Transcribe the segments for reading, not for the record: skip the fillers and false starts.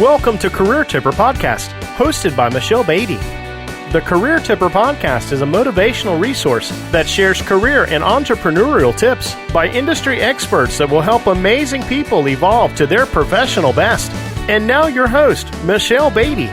Welcome to Career Tipper Podcast, hosted by Michelle Beatty. The Career Tipper Podcast is a motivational resource that shares career and entrepreneurial tips by industry experts that will help amazing people evolve to their professional best. And now your host, Michelle Beatty.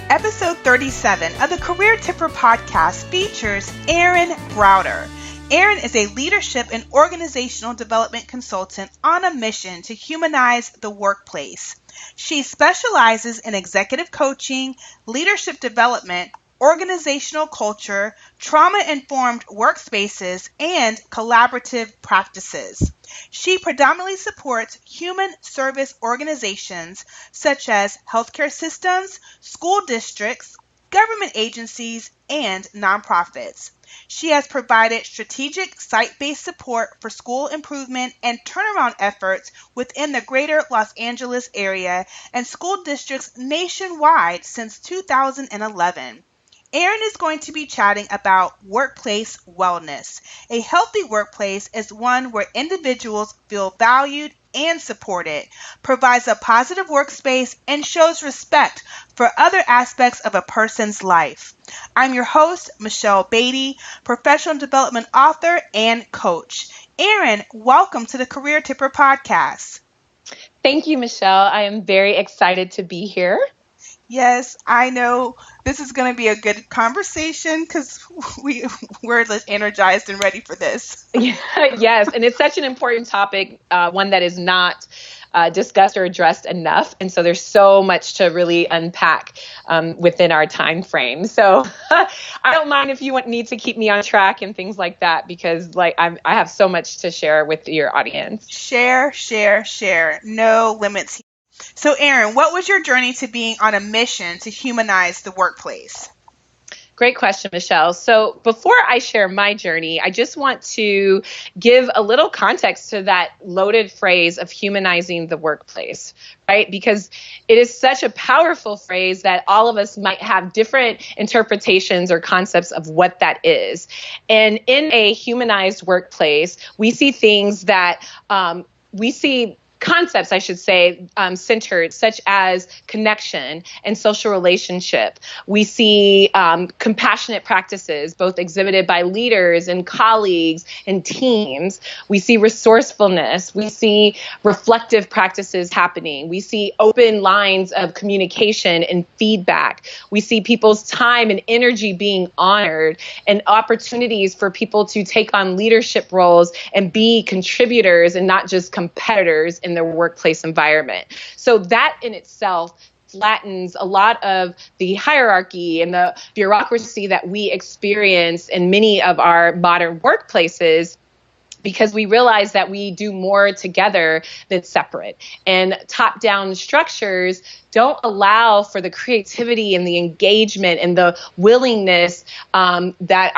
Episode 37 of the Career Tipper Podcast features Erin Browder. Erin is a leadership and organizational development consultant on a mission to humanize the workplace. She specializes in executive coaching, leadership development, organizational culture, trauma-informed workspaces, and collaborative practices. She predominantly supports human service organizations such as healthcare systems, school districts, government agencies, and nonprofits. She has provided strategic site-based support for school improvement and turnaround efforts within the greater Los Angeles area and school districts nationwide since 2011. Erin is going to be chatting about workplace wellness. A healthy workplace is one where individuals feel valued and supported, provides a positive workspace, and shows respect for other aspects of a person's life. I'm your host, Michelle Beatty, professional development author and coach. Erin, welcome to the Career Tipper Podcast. Thank you, Michelle. I am very excited to be here. Yes, I know this is going to be a good conversation because we're energized and ready for this. Yes, and it's such an important topic, one that is not discussed or addressed enough. And so there's so much to really unpack within our time frame. So I don't mind if you need to keep me on track and things like that, because I have so much to share with your audience. Share. No limits. So, Erin, what was your journey to being on a mission to humanize the workplace? Great question, Michelle. So before I share my journey, I just want to give a little context to that loaded phrase of humanizing the workplace, right? Because it is such a powerful phrase that all of us might have different interpretations or concepts of what that is. And in a humanized workplace, we see things that concepts, I should say, centered, such as connection and social relationship. We see compassionate practices, both exhibited by leaders and colleagues and teams. We see resourcefulness. We see reflective practices happening. We see open lines of communication and feedback. We see people's time and energy being honored, and opportunities for people to take on leadership roles and be contributors and not just competitors in their workplace environment. So that in itself flattens a lot of the hierarchy and the bureaucracy that we experience in many of our modern workplaces, because we realize that we do more together than separate. And top-down structures don't allow for the creativity and the engagement and the willingness that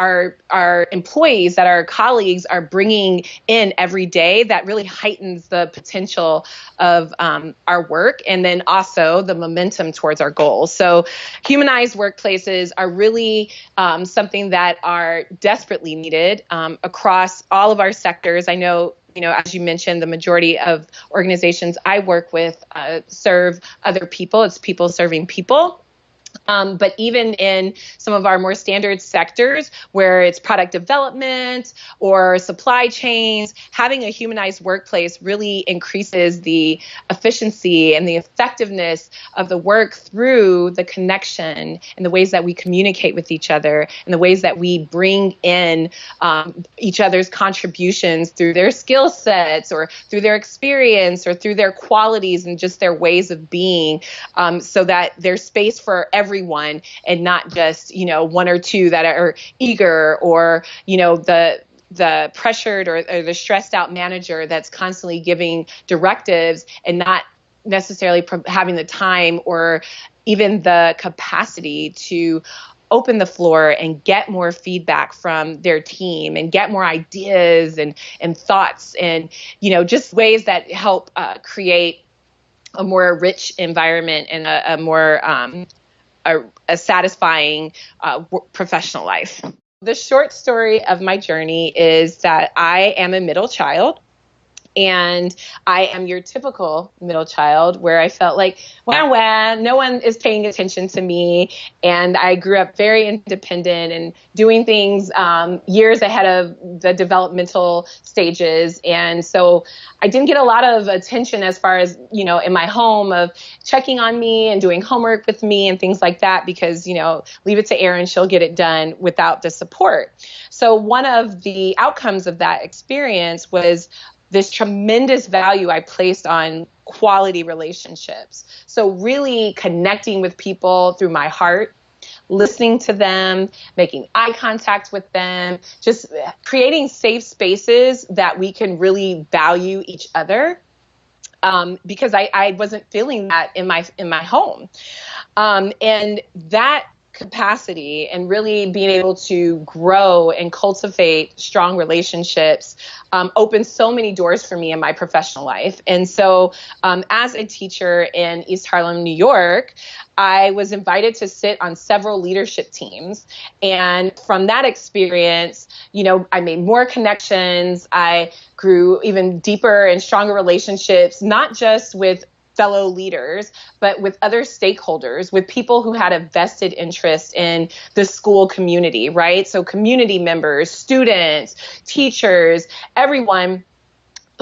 our employees, that our colleagues are bringing in every day, that really heightens the potential of our work, and then also the momentum towards our goals. So humanized workplaces are really something that are desperately needed across all of our sectors. I know, as you mentioned, the majority of organizations I work with serve other people. It's people serving people. But even in some of our more standard sectors where it's product development or supply chains, having a humanized workplace really increases the efficiency and the effectiveness of the work through the connection and the ways that we communicate with each other and the ways that we bring in each other's contributions through their skill sets or through their experience or through their qualities and just their ways of being, so that there's space for everyone and not just, one or two that are eager, or, the pressured or the stressed out manager that's constantly giving directives and not necessarily having the time or even the capacity to open the floor and get more feedback from their team and get more ideas and thoughts and, just ways that help create a more rich environment and a more a satisfying professional life. The short story of my journey is that I am a middle child. And I am your typical middle child where I felt like, wah, no one is paying attention to me. And I grew up very independent and doing things years ahead of the developmental stages. And so I didn't get a lot of attention as far as, in my home of checking on me and doing homework with me and things like that, because, leave it to Erin, she'll get it done without the support. So one of the outcomes of that experience was this tremendous value I placed on quality relationships. So really connecting with people through my heart, listening to them, making eye contact with them, just creating safe spaces that we can really value each other. Because I wasn't feeling that in my home. And that capacity and really being able to grow and cultivate strong relationships opened so many doors for me in my professional life. And so as a teacher in East Harlem, New York, I was invited to sit on several leadership teams. And from that experience, I made more connections. I grew even deeper and stronger relationships, not just with fellow leaders, but with other stakeholders, with people who had a vested interest in the school community, right? So community members, students, teachers, everyone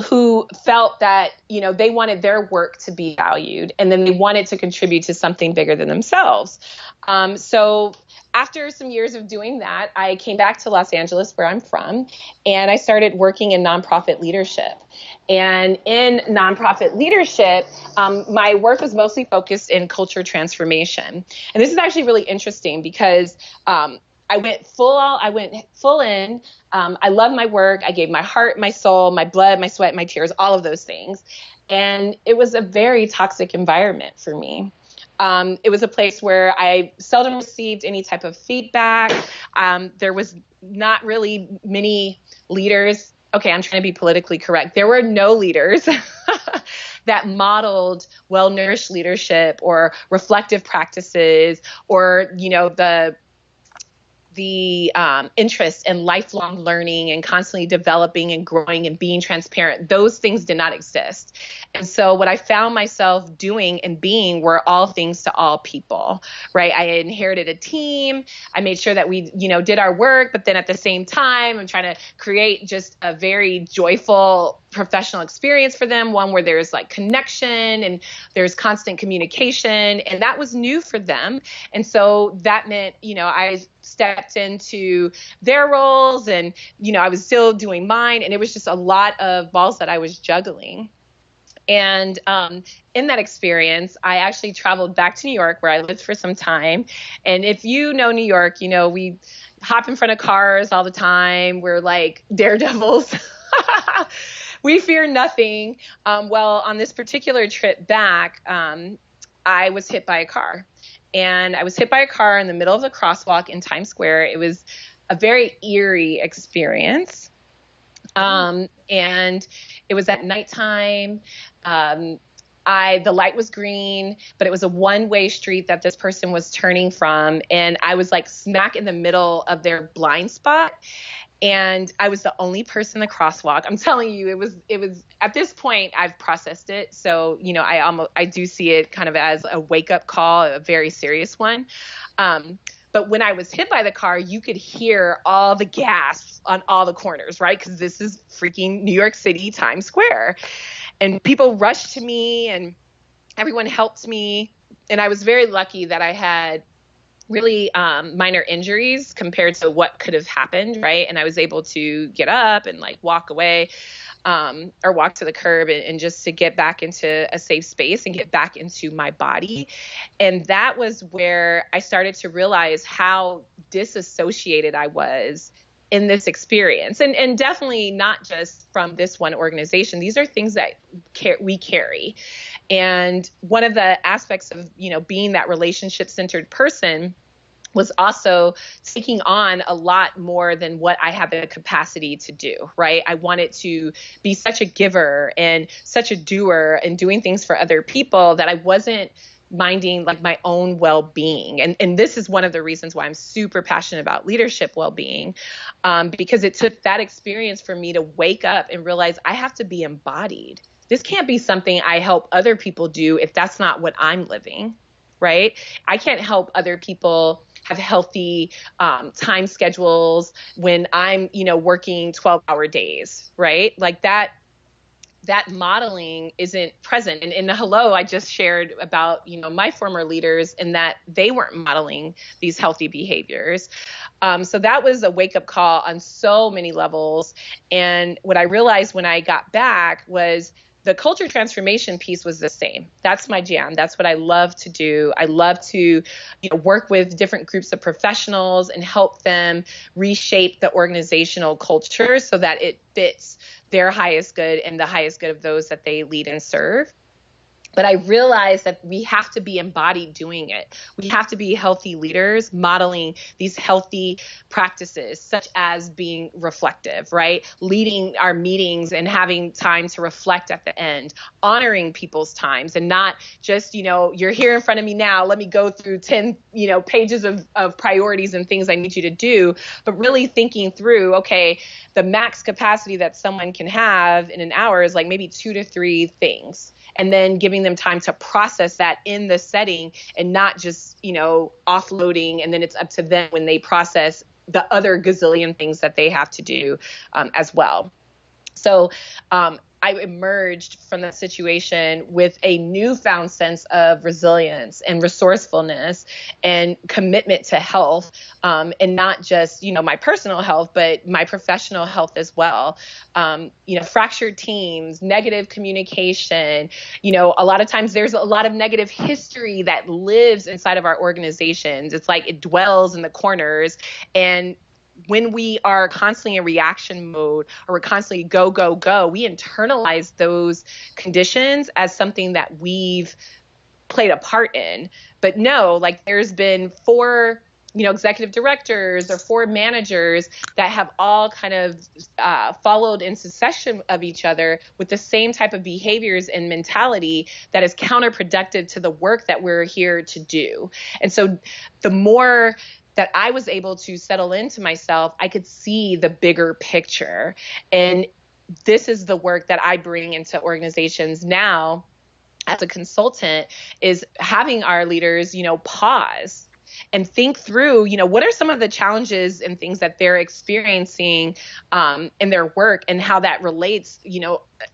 who felt that, they wanted their work to be valued, and then they wanted to contribute to something bigger than themselves. So after some years of doing that, I came back to Los Angeles, where I'm from, and I started working in nonprofit leadership. And in nonprofit leadership, my work was mostly focused in culture transformation. And this is actually really interesting because I went full in. I love my work. I gave my heart, my soul, my blood, my sweat, my tears, all of those things. And it was a very toxic environment for me. It was a place where I seldom received any type of feedback. There was not really many leaders. Okay, I'm trying to be politically correct. There were no leaders that modeled well-nourished leadership or reflective practices or, the interest in lifelong learning and constantly developing and growing and being transparent. Those things did not exist. And so what I found myself doing and being were all things to all people, right? I inherited a team. I made sure that we, did our work, but then at the same time, I'm trying to create just a very joyful professional experience for them, one where there's like connection and there's constant communication. And that was new for them. And so that meant, I stepped into their roles and, I was still doing mine. And it was just a lot of balls that I was juggling. And in that experience, I actually traveled back to New York, where I lived for some time. And if you know New York, we hop in front of cars all the time. We're like daredevils. We fear nothing. Well, on this particular trip back, I was hit by a car. And I was hit by a car in the middle of the crosswalk in Times Square. It was a very eerie experience. And it was at nighttime. The light was green, but it was a one-way street that this person was turning from. And I was like smack in the middle of their blind spot. And I was the only person in the crosswalk. I'm telling you, it was at this point, I've processed it. So, I do see it kind of as a wake-up call, a very serious one. But when I was hit by the car, you could hear all the gasps on all the corners, right? Because this is freaking New York City, Times Square. And people rushed to me and everyone helped me. And I was very lucky that I had really minor injuries compared to what could have happened, right? And I was able to get up and like walk away or walk to the curb and just to get back into a safe space and get back into my body. And that was where I started to realize how disassociated I was in this experience. And definitely not just from this one organization. These are things that we carry. And one of the aspects of, being that relationship-centered person was also taking on a lot more than what I had the capacity to do, right? I wanted to be such a giver and such a doer and doing things for other people that I wasn't minding like my own well-being. And this is one of the reasons why I'm super passionate about leadership well-being, because it took that experience for me to wake up and realize I have to be embodied. This can't be something I help other people do if that's not what I'm living, right? I can't help other people have healthy time schedules when I'm, working 12-hour days, right? Like that modeling isn't present. And in the hello, I just shared about, my former leaders and that they weren't modeling these healthy behaviors. So that was a wake-up call on so many levels. And what I realized when I got back was the culture transformation piece was the same. That's my jam. That's what I love to do. I love to, work with different groups of professionals and help them reshape the organizational culture so that it fits their highest good and the highest good of those that they lead and serve. But I realized that we have to be embodied doing it. We have to be healthy leaders modeling these healthy practices, such as being reflective, right? Leading our meetings and having time to reflect at the end, honoring people's times and not just, you're here in front of me now, let me go through 10, pages of priorities and things I need you to do, but really thinking through, okay, the max capacity that someone can have in an hour is like maybe 2 to 3 things. And then giving them time to process that in the setting and not just, offloading. And then it's up to them when they process the other gazillion things that they have to do as well. So I emerged from that situation with a newfound sense of resilience and resourcefulness and commitment to health, and not just, my personal health, but my professional health as well. Fractured teams, negative communication, a lot of times there's a lot of negative history that lives inside of our organizations. It's like it dwells in the corners, and when we are constantly in reaction mode or we're constantly go, go, go, we internalize those conditions as something that we've played a part in. But no, like there's been 4, executive directors or 4 managers that have all kind of followed in succession of each other with the same type of behaviors and mentality that is counterproductive to the work that we're here to do. And so the more that I was able to settle into myself, I could see the bigger picture. And this is the work that I bring into organizations now as a consultant, is having our leaders, pause and think through, what are some of the challenges and things that they're experiencing in their work and how that relates,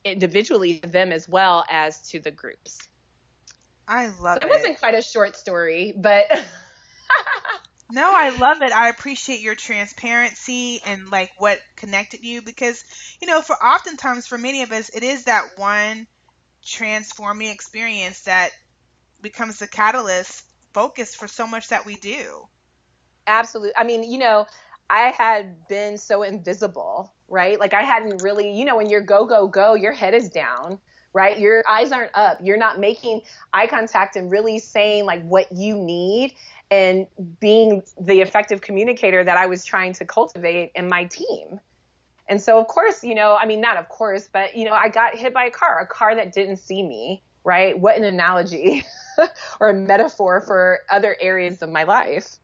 individually to them as well as to the groups. I love it. It wasn't quite a short story, but... No, I love it. I appreciate your transparency and like what connected you because, for many of us, it is that one transforming experience that becomes the catalyst focus for so much that we do. Absolutely. I mean, I had been so invisible, right? Like I hadn't really, when you're go, go, go, your head is down, right? Your eyes aren't up. You're not making eye contact and really saying like what you need and being the effective communicator that I was trying to cultivate in my team. And so, of course, not of course, but, I got hit by a car that didn't see me, right? What an analogy or a metaphor for other areas of my life.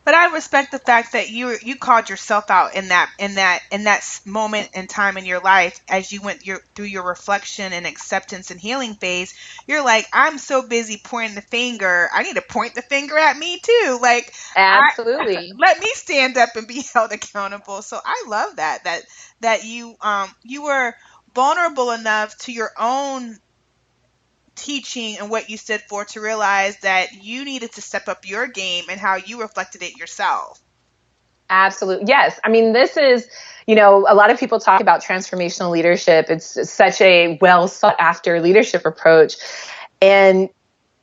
But I respect the fact that you called yourself out in that moment in time in your life as you went through your reflection and acceptance and healing phase. You're like, I'm so busy pointing the finger. I need to point the finger at me too. Like, absolutely. Let me stand up and be held accountable. So I love that you were vulnerable enough to your own teaching and what you stood for to realize that you needed to step up your game and how you reflected it yourself. Absolutely. Yes. I mean, this is, a lot of people talk about transformational leadership. It's such a well sought after leadership approach. And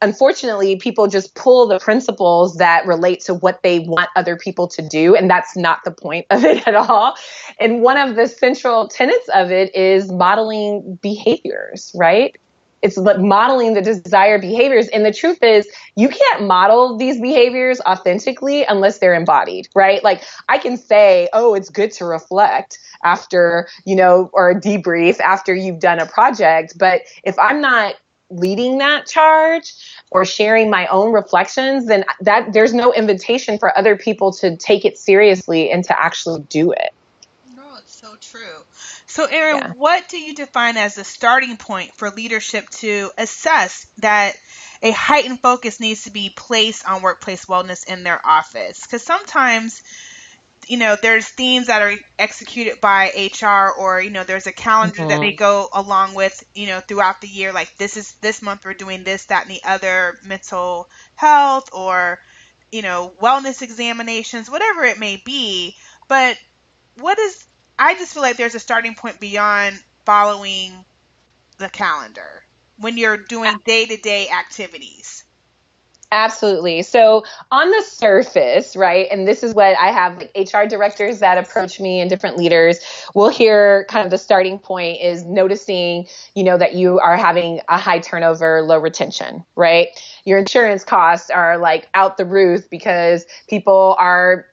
unfortunately, people just pull the principles that relate to what they want other people to do. And that's not the point of it at all. And one of the central tenets of it is modeling behaviors, right? it's like modeling the desired behaviors. And the truth is, you can't model these behaviors authentically unless they're embodied, right? Like I can say, oh, it's good to reflect after, or a debrief after you've done a project. But if I'm not leading that charge or sharing my own reflections, then there's no invitation for other people to take it seriously and to actually do it. No, it's so true. So, Erin, what do you define as the starting point for leadership to assess that a heightened focus needs to be placed on workplace wellness in their office? Because sometimes, there's themes that are executed by HR, or, there's a calendar that they go along with, throughout the year. Like this month we're doing this, that, and the other, mental health or, wellness examinations, whatever it may be. But I just feel like there's a starting point beyond following the calendar when you're doing day-to-day activities. Absolutely. So on the surface, right, and this is what I have, like HR directors that approach me and different leaders will hear kind of the starting point is noticing, that you are having a high turnover, low retention, right? Your insurance costs are like out the roof because people are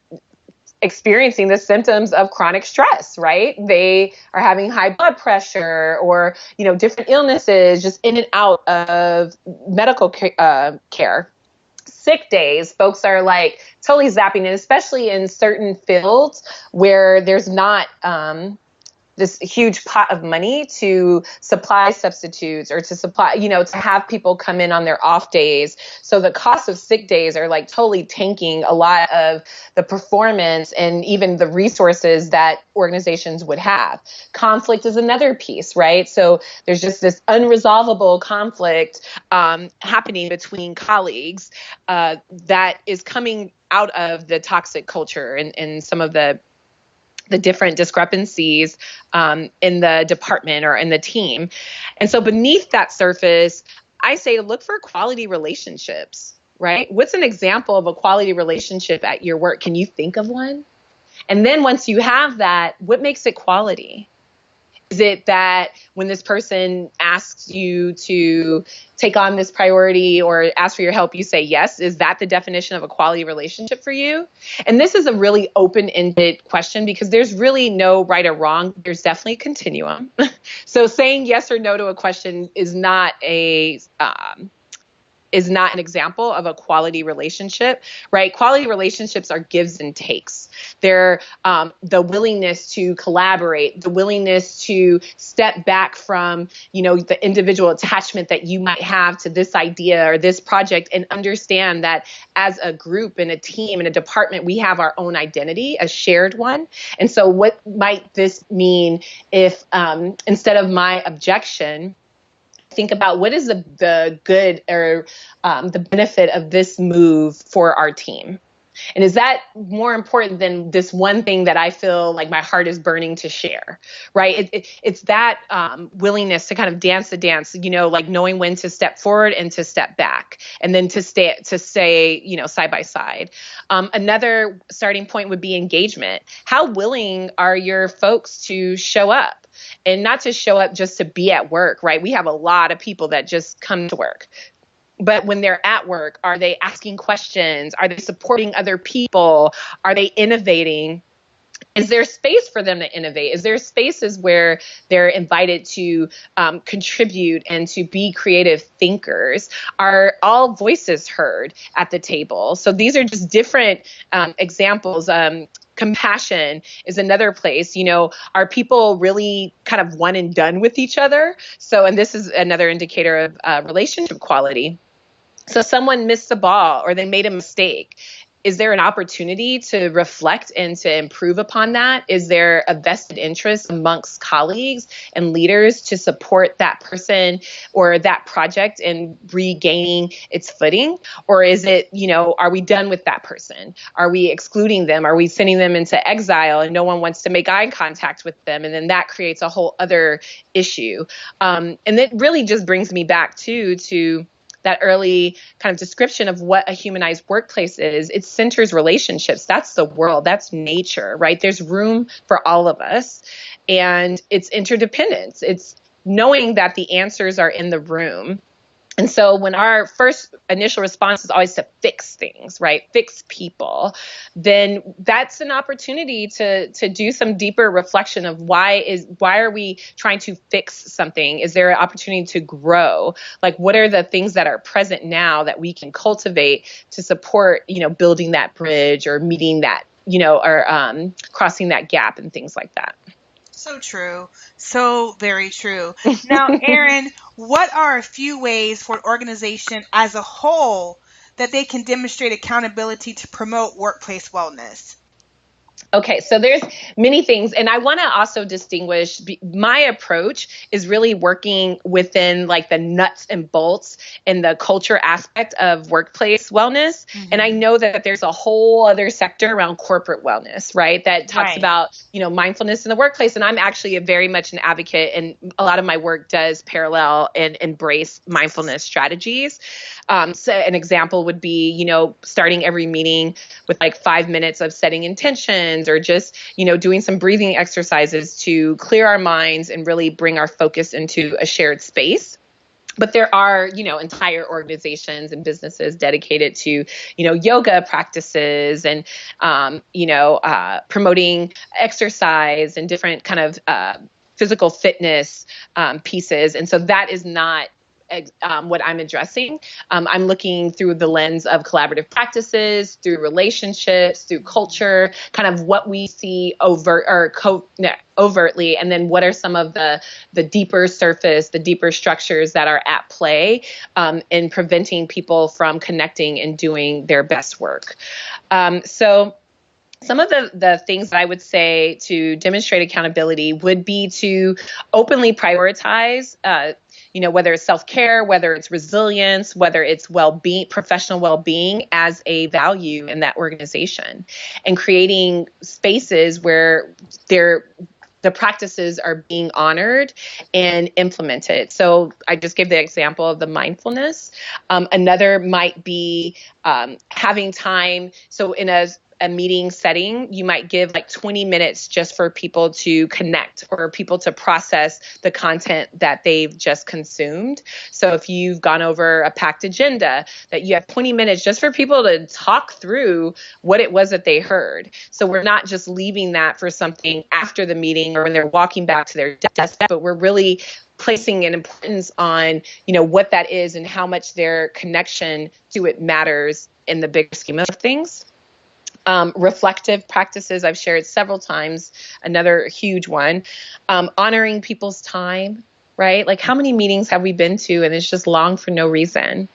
experiencing the symptoms of chronic stress, right? They are having high blood pressure or, different illnesses just in and out of medical care. Sick days, folks are like totally zapping, and especially in certain fields where there's not this huge pot of money to supply substitutes or to supply, to have people come in on their off days. So the cost of sick days are like totally tanking a lot of the performance and even the resources that organizations would have. Conflict is another piece, right? So there's just this unresolvable conflict happening between colleagues that is coming out of the toxic culture and some of the different discrepancies in the department or in the team. And so beneath that surface, I say to look for quality relationships, right? What's an example of a quality relationship at your work? Can you think of one? And then once you have that, what makes it quality? Is it that when this person asks you to take on this priority or ask for your help, you say yes? Is that the definition of a quality relationship for you? And this is a really open-ended question because there's really no right or wrong. There's definitely a continuum. So saying yes or no to a question is not an example of a quality relationship, right? Quality relationships are gives and takes. They're the willingness to collaborate, the willingness to step back from, the individual attachment that you might have to this idea or this project and understand that as a group and a team and a department, we have our own identity, a shared one. And so what might this mean if instead of my objection, think about what is the good or the benefit of this move for our team? And is that more important than this one thing that I feel like my heart is burning to share, right? It's that willingness to kind of dance the dance, like knowing when to step forward and to step back, and then to stay, side by side. Another starting point would be engagement. How willing are your folks to show up? And not to show up just to be at work, right? We have a lot of people that just come to work. But when they're at work, are they asking questions? Are they supporting other people? Are they innovating? Is there space for them to innovate? Is there spaces where they're invited to contribute and to be creative thinkers? Are all voices heard at the table? So these are just different examples. Compassion is another place. Are people really kind of one and done with each other? So, and this is another indicator of relationship quality. So someone missed the ball or they made a mistake. Is there an opportunity to reflect and to improve upon that? Is there a vested interest amongst colleagues and leaders to support that person or that project in regaining its footing? Or is it, are we done with that person? Are we excluding them? Are we sending them into exile and no one wants to make eye contact with them? And then that creates a whole other issue. And it really just brings me back to that early kind of description of what a humanized workplace is. It centers relationships. That's the world. That's nature, right? There's room for all of us. And it's interdependence. It's knowing that the answers are in the room. And so when our first initial response is always to fix things, right? Fix people, then that's an opportunity to do some deeper reflection of why are we trying to fix something? Is there an opportunity to grow? Like, what are the things that are present now that we can cultivate to support, building that bridge or meeting that, or crossing that gap and things like that. So true. So very true. Now, Erin, what are a few ways for an organization as a whole that they can demonstrate accountability to promote workplace wellness? Okay, so there's many things, and I want to also distinguish, my approach is really working within like the nuts and bolts and the culture aspect of workplace wellness. Mm-hmm. And I know that there's a whole other sector around corporate wellness, right? That talks about, mindfulness in the workplace. And I'm actually very much an advocate, and a lot of my work does parallel and embrace mindfulness strategies. So an example would be, starting every meeting with like 5 minutes of setting intentions, or just, doing some breathing exercises to clear our minds and really bring our focus into a shared space. But there are, entire organizations and businesses dedicated to, yoga practices and, promoting exercise and different kind of physical fitness pieces. And so that is not what I'm addressing. I'm looking through the lens of collaborative practices, through relationships, through culture, kind of what we see overtly, and then what are some of the deeper surface, the deeper structures that are at play in preventing people from connecting and doing their best work. So some of the things that I would say to demonstrate accountability would be to openly prioritize whether it's self-care, whether it's resilience, whether it's well-being, professional well-being as a value in that organization, and creating spaces where the practices are being honored and implemented. So I just gave the example of the mindfulness. Another might be having time. So in a meeting setting, you might give like 20 minutes just for people to connect or people to process the content that they've just consumed. So if you've gone over a packed agenda, that you have 20 minutes just for people to talk through what it was that they heard. So we're not just leaving that for something after the meeting or when they're walking back to their desk, but we're really placing an importance on, what that is and how much their connection to it matters in the bigger scheme of things. Reflective practices, I've shared several times, another huge one. Honoring people's time, right? Like, how many meetings have we been to and it's just long for no reason?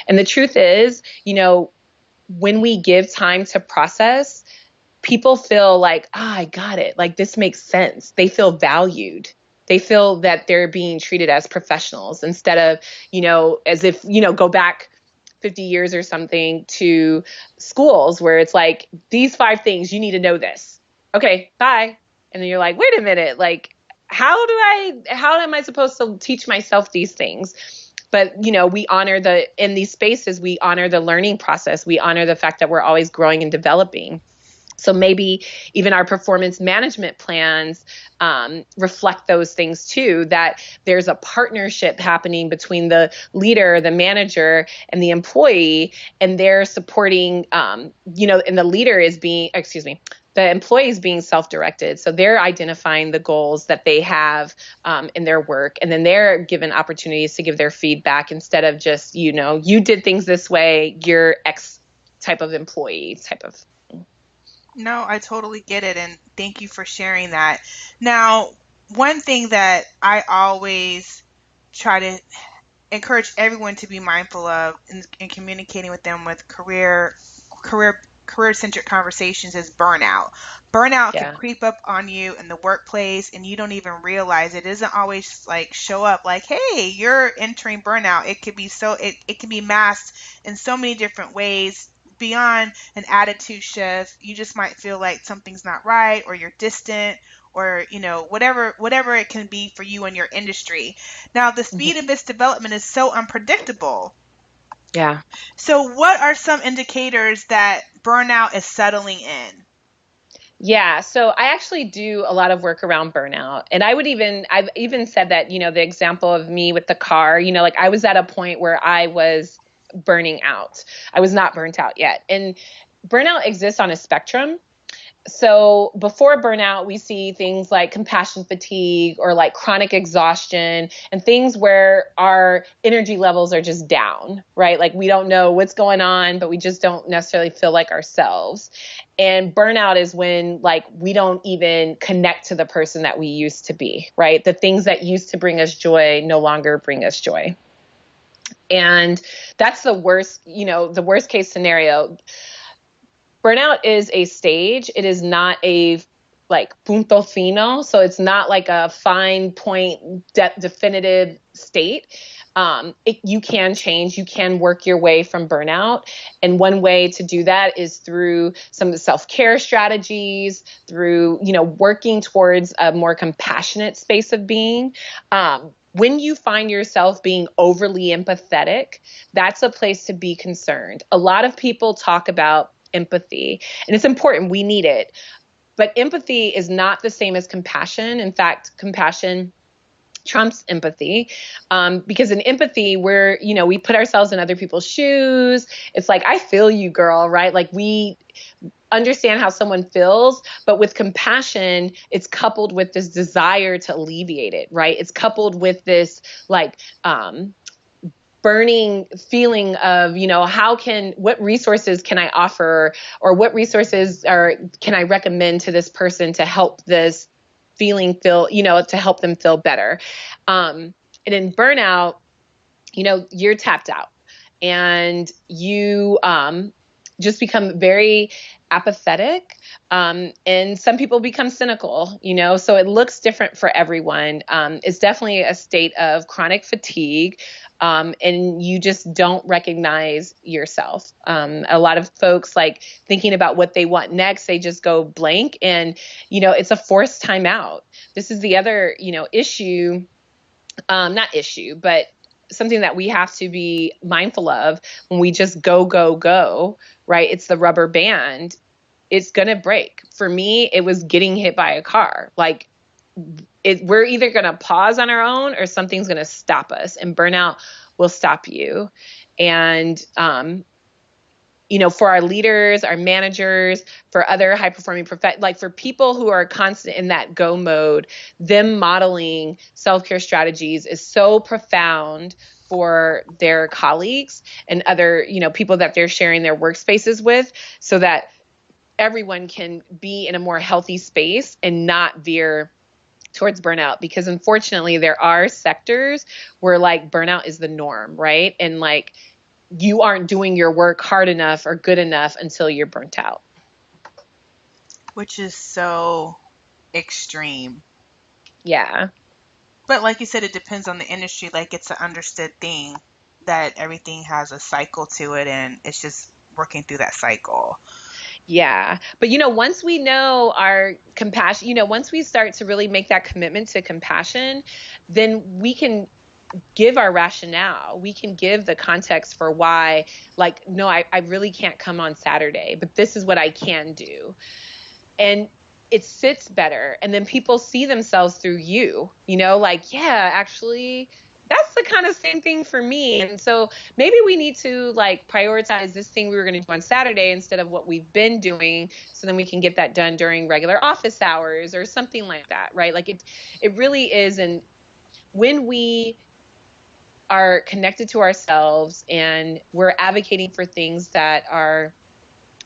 And the truth is, when we give time to process, people feel like, I got it. Like, this makes sense. They feel valued. They feel that they're being treated as professionals instead of, as if, go back 50 years or something to schools where it's like, these 5 things, you need to know this. Okay, bye. And then you're like, wait a minute, like, how am I supposed to teach myself these things? But, we honor in these spaces, we honor the learning process. We honor the fact that we're always growing and developing. So maybe even our performance management plans reflect those things too, that there's a partnership happening between the leader, the manager, and the employee, and they're supporting, and the leader is the employee is being self-directed. So they're identifying the goals that they have in their work, and then they're given opportunities to give their feedback instead of just, you did things this way, you're X type of employee type of. No, I totally get it, and thank you for sharing that. Now, one thing that I always try to encourage everyone to be mindful of in communicating with them with career-centric conversations is burnout. Burnout can creep up on you in the workplace, and you don't even realize it. It doesn't always like show up like, hey, you're entering burnout. It could be it can be masked in so many different ways. Beyond an attitude shift, you just might feel like something's not right, or you're distant, or whatever it can be for you in your industry. Now, the speed of this development is so unpredictable. Yeah. So what are some indicators that burnout is settling in? Yeah, so I actually do a lot of work around burnout. And I've even said that, the example of me with the car, like I was at a point where I was burning out. I was not burnt out yet. And burnout exists on a spectrum. So before burnout, we see things like compassion fatigue or like chronic exhaustion and things where our energy levels are just down, right? Like we don't know what's going on, but we just don't necessarily feel like ourselves. And burnout is when like we don't even connect to the person that we used to be, right? The things that used to bring us joy no longer bring us joy. And that's the worst case scenario. Burnout is a stage. It is not a like punto fino. So it's not like a fine point definitive state. You can change. You can work your way from burnout. And one way to do that is through some of the self-care strategies, through, working towards a more compassionate space of being. When you find yourself being overly empathetic, that's a place to be concerned. A lot of people talk about empathy, and it's important. We need it. But empathy is not the same as compassion. In fact, compassion trumps empathy, because in empathy, we put ourselves in other people's shoes. It's like, I feel you, girl, right? Like we understand how someone feels, but with compassion, it's coupled with this desire to alleviate it, right? It's coupled with this like, burning feeling of, what resources can I offer, or what resources can I recommend to this person to help this feeling to help them feel better. And in burnout, you're tapped out and you just become very apathetic. And some people become cynical, so it looks different for everyone. It's definitely a state of chronic fatigue. And you just don't recognize yourself. A lot of folks like thinking about what they want next, they just go blank, and, it's a forced timeout. This is the other, issue, not issue, but something that we have to be mindful of when we just go, right? It's the rubber band. It's going to break. For me, it was getting hit by a car. Like we're either going to pause on our own or something's going to stop us, and burnout will stop you. And, for our leaders, our managers, for other high performing like for people who are constant in that go mode, them modeling self-care strategies is so profound for their colleagues and other, people that they're sharing their workspaces with, so that everyone can be in a more healthy space and not veer towards burnout. Because unfortunately, there are sectors where like burnout is the norm, right? And like you aren't doing your work hard enough or good enough until you're burnt out. Which is so extreme. Yeah. But like you said, it depends on the industry. Like it's an understood thing that everything has a cycle to it, and it's just working through that cycle. Yeah. But, once we know our compassion, once we start to really make that commitment to compassion, then we can give our rationale. We can give the context for why, like, no, I really can't come on Saturday, but this is what I can do. And it sits better. And then people see themselves through you, like, yeah, actually, that's the kind of same thing for me. And so maybe we need to like prioritize this thing we were going to do on Saturday instead of what we've been doing, so then we can get that done during regular office hours or something like that, right? Like it really is. And when we are connected to ourselves and we're advocating for things that are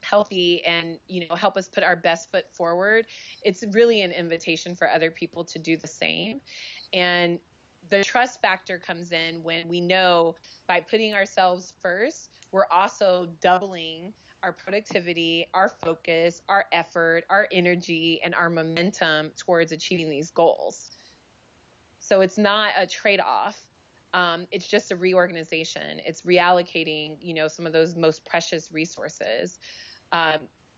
healthy and, help us put our best foot forward, it's really an invitation for other people to do the same. And the trust factor comes in when we know by putting ourselves first, we're also doubling our productivity, our focus, our effort, our energy, and our momentum towards achieving these goals. So it's not a trade-off. It's just a reorganization. It's reallocating, some of those most precious resources.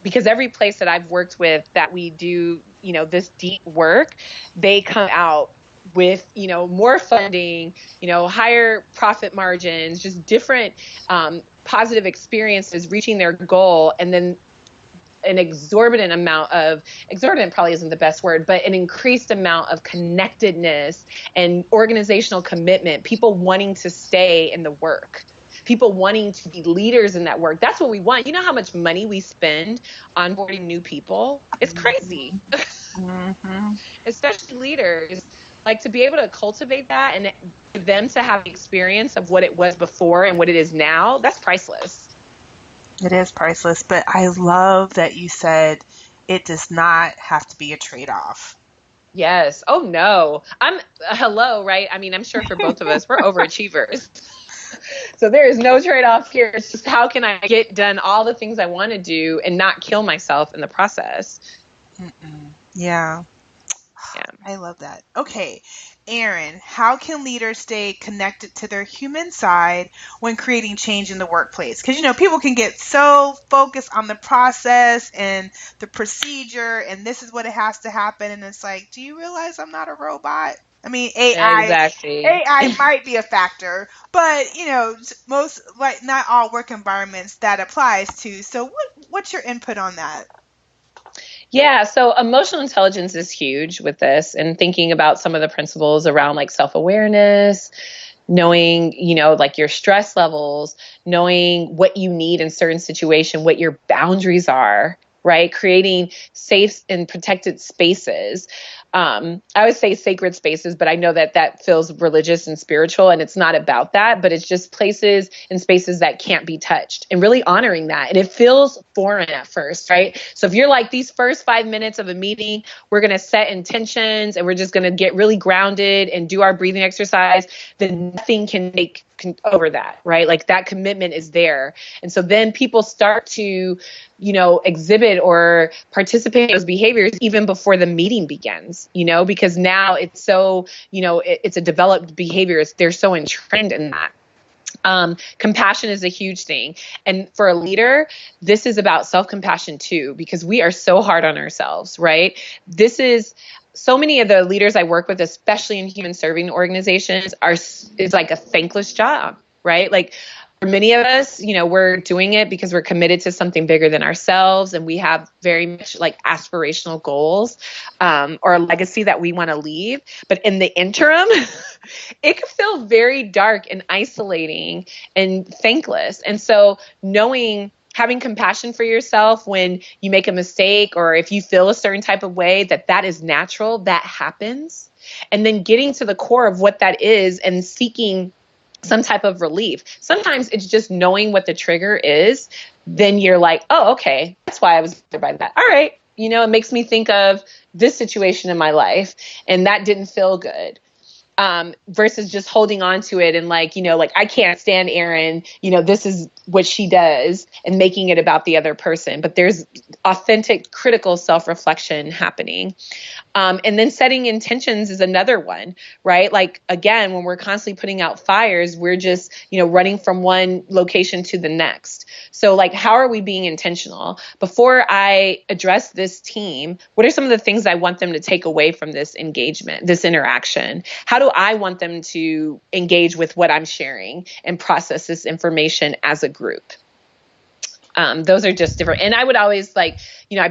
Because every place that I've worked with that we do, this deep work, they come out with, more funding, higher profit margins, just different positive experiences reaching their goal. And then an exorbitant probably isn't the best word, but an increased amount of connectedness and organizational commitment, people wanting to stay in the work, people wanting to be leaders in that work. That's what we want. You know how much money we spend onboarding new people? It's crazy. Mm-hmm. Especially leaders, like to be able to cultivate that and for them to have the experience of what it was before and what it is now, that's priceless. It is priceless, but I love that you said it does not have to be a trade-off. Yes. Oh no. Hello, right? I mean, I'm sure for both of us, we're overachievers. So there is no trade-off here. It's just how can I get done all the things I want to do and not kill myself in the process? Yeah. Yeah. I love that. Okay, Erin, how can leaders stay connected to their human side when creating change in the workplace? Because, people can get so focused on the process and the procedure, and this is what it has to happen. And it's like, do you realize I'm not a robot? I mean, Exactly. AI might be a factor, but, most, like, not all work environments that applies to. So what's your input on that? Yeah, so emotional intelligence is huge with this, and thinking about some of the principles around like self-awareness, knowing, like your stress levels, knowing what you need in certain situation, what your boundaries are, right? Creating safe and protected spaces. I would say sacred spaces, but I know that feels religious and spiritual, and it's not about that, but it's just places and spaces that can't be touched and really honoring that. And it feels foreign at first, right? So if you're like, these first 5 minutes of a meeting, we're going to set intentions and we're just going to get really grounded and do our breathing exercise, then nothing can take over that, right? Like that commitment is there. And so then people start to, exhibit or participate in those behaviors even before the meeting begins, because now it's so, it's a developed behavior. They're so entrained in that. Compassion is a huge thing. And for a leader, this is about self-compassion too, because we are so hard on ourselves, right? This is so many of the leaders I work with, especially in human serving organizations, is like a thankless job, right? Like for many of us, we're doing it because we're committed to something bigger than ourselves. And we have very much like aspirational goals, or a legacy that we want to leave. But in the interim, it can feel very dark and isolating and thankless. And so having compassion for yourself when you make a mistake, or if you feel a certain type of way, that is natural, that happens. And then getting to the core of what that is and seeking some type of relief. Sometimes it's just knowing what the trigger is. Then you're like, oh, okay, that's why I was bothered by that. All right. It makes me think of this situation in my life, and that didn't feel good. Versus just holding on to it and like I can't stand Erin, this is what she does, and making it about the other person. But there's authentic, critical self-reflection happening. And then setting intentions is another one, right? Like, again, when we're constantly putting out fires, we're just, running from one location to the next. So like, how are we being intentional? Before I address this team, what are some of the things I want them to take away from this engagement, this interaction? How do I want them to engage with what I'm sharing and process this information as a group? Those are just different. And I would always I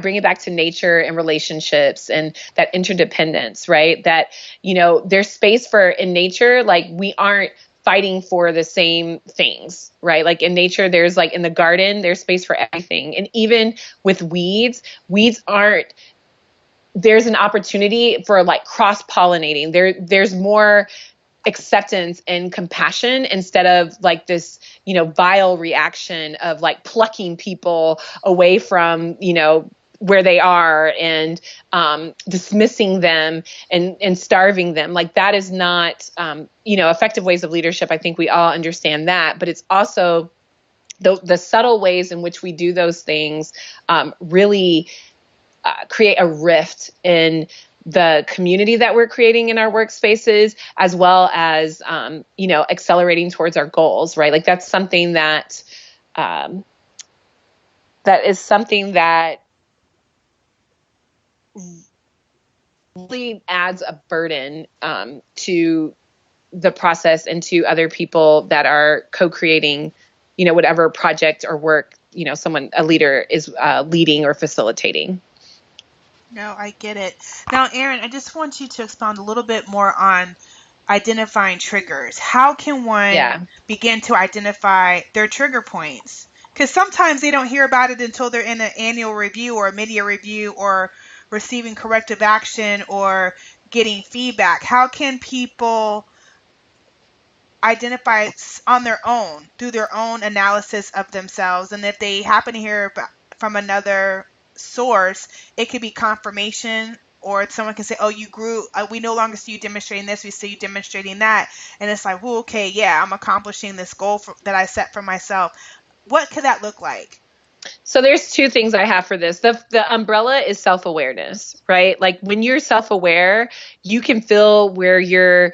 bring it back to nature and relationships and that interdependence, right? That, there's space for in nature, like we aren't fighting for the same things, right? Like in nature, there's in the garden, there's space for everything. And even with weeds aren't, there's an opportunity for cross-pollinating. There's more acceptance and compassion instead of this, vile reaction of plucking people away from, where they are and dismissing them and starving them. That is not, effective ways of leadership. I think we all understand that, but it's also the subtle ways in which we do those things really create a rift in the community that we're creating in our workspaces, as well as, accelerating towards our goals, right? That's something that, really adds a burden to the process and to other people that are co-creating, whatever project or work a leader is leading or facilitating. No, I get it. Now, Erin, I just want you to expound a little bit more on identifying triggers. How can one begin to identify their trigger points? Because sometimes they don't hear about it until they're in an annual review or a mid-year review or receiving corrective action or getting feedback. How can people identify on their own through their own analysis of themselves? And if they happen to hear from another source, it could be confirmation, or someone can say, oh, you grew, we no longer see you demonstrating this, we see you demonstrating that. And it's like, well, okay, yeah, I'm accomplishing this goal that I set for myself. What could that look like? So there's two things I have for this. The umbrella is self-awareness, right? Like when you're self-aware, you can feel where you're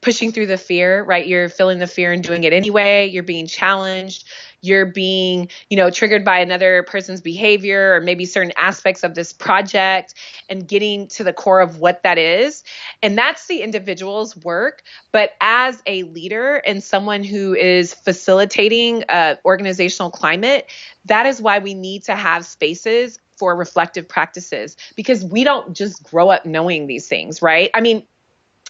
pushing through the fear, right? You're feeling the fear and doing it anyway. You're being challenged. You're being, triggered by another person's behavior or maybe certain aspects of this project, and getting to the core of what that is. And that's the individual's work. But as a leader and someone who is facilitating organizational climate, that is why we need to have spaces for reflective practices, because we don't just grow up knowing these things, right? I mean,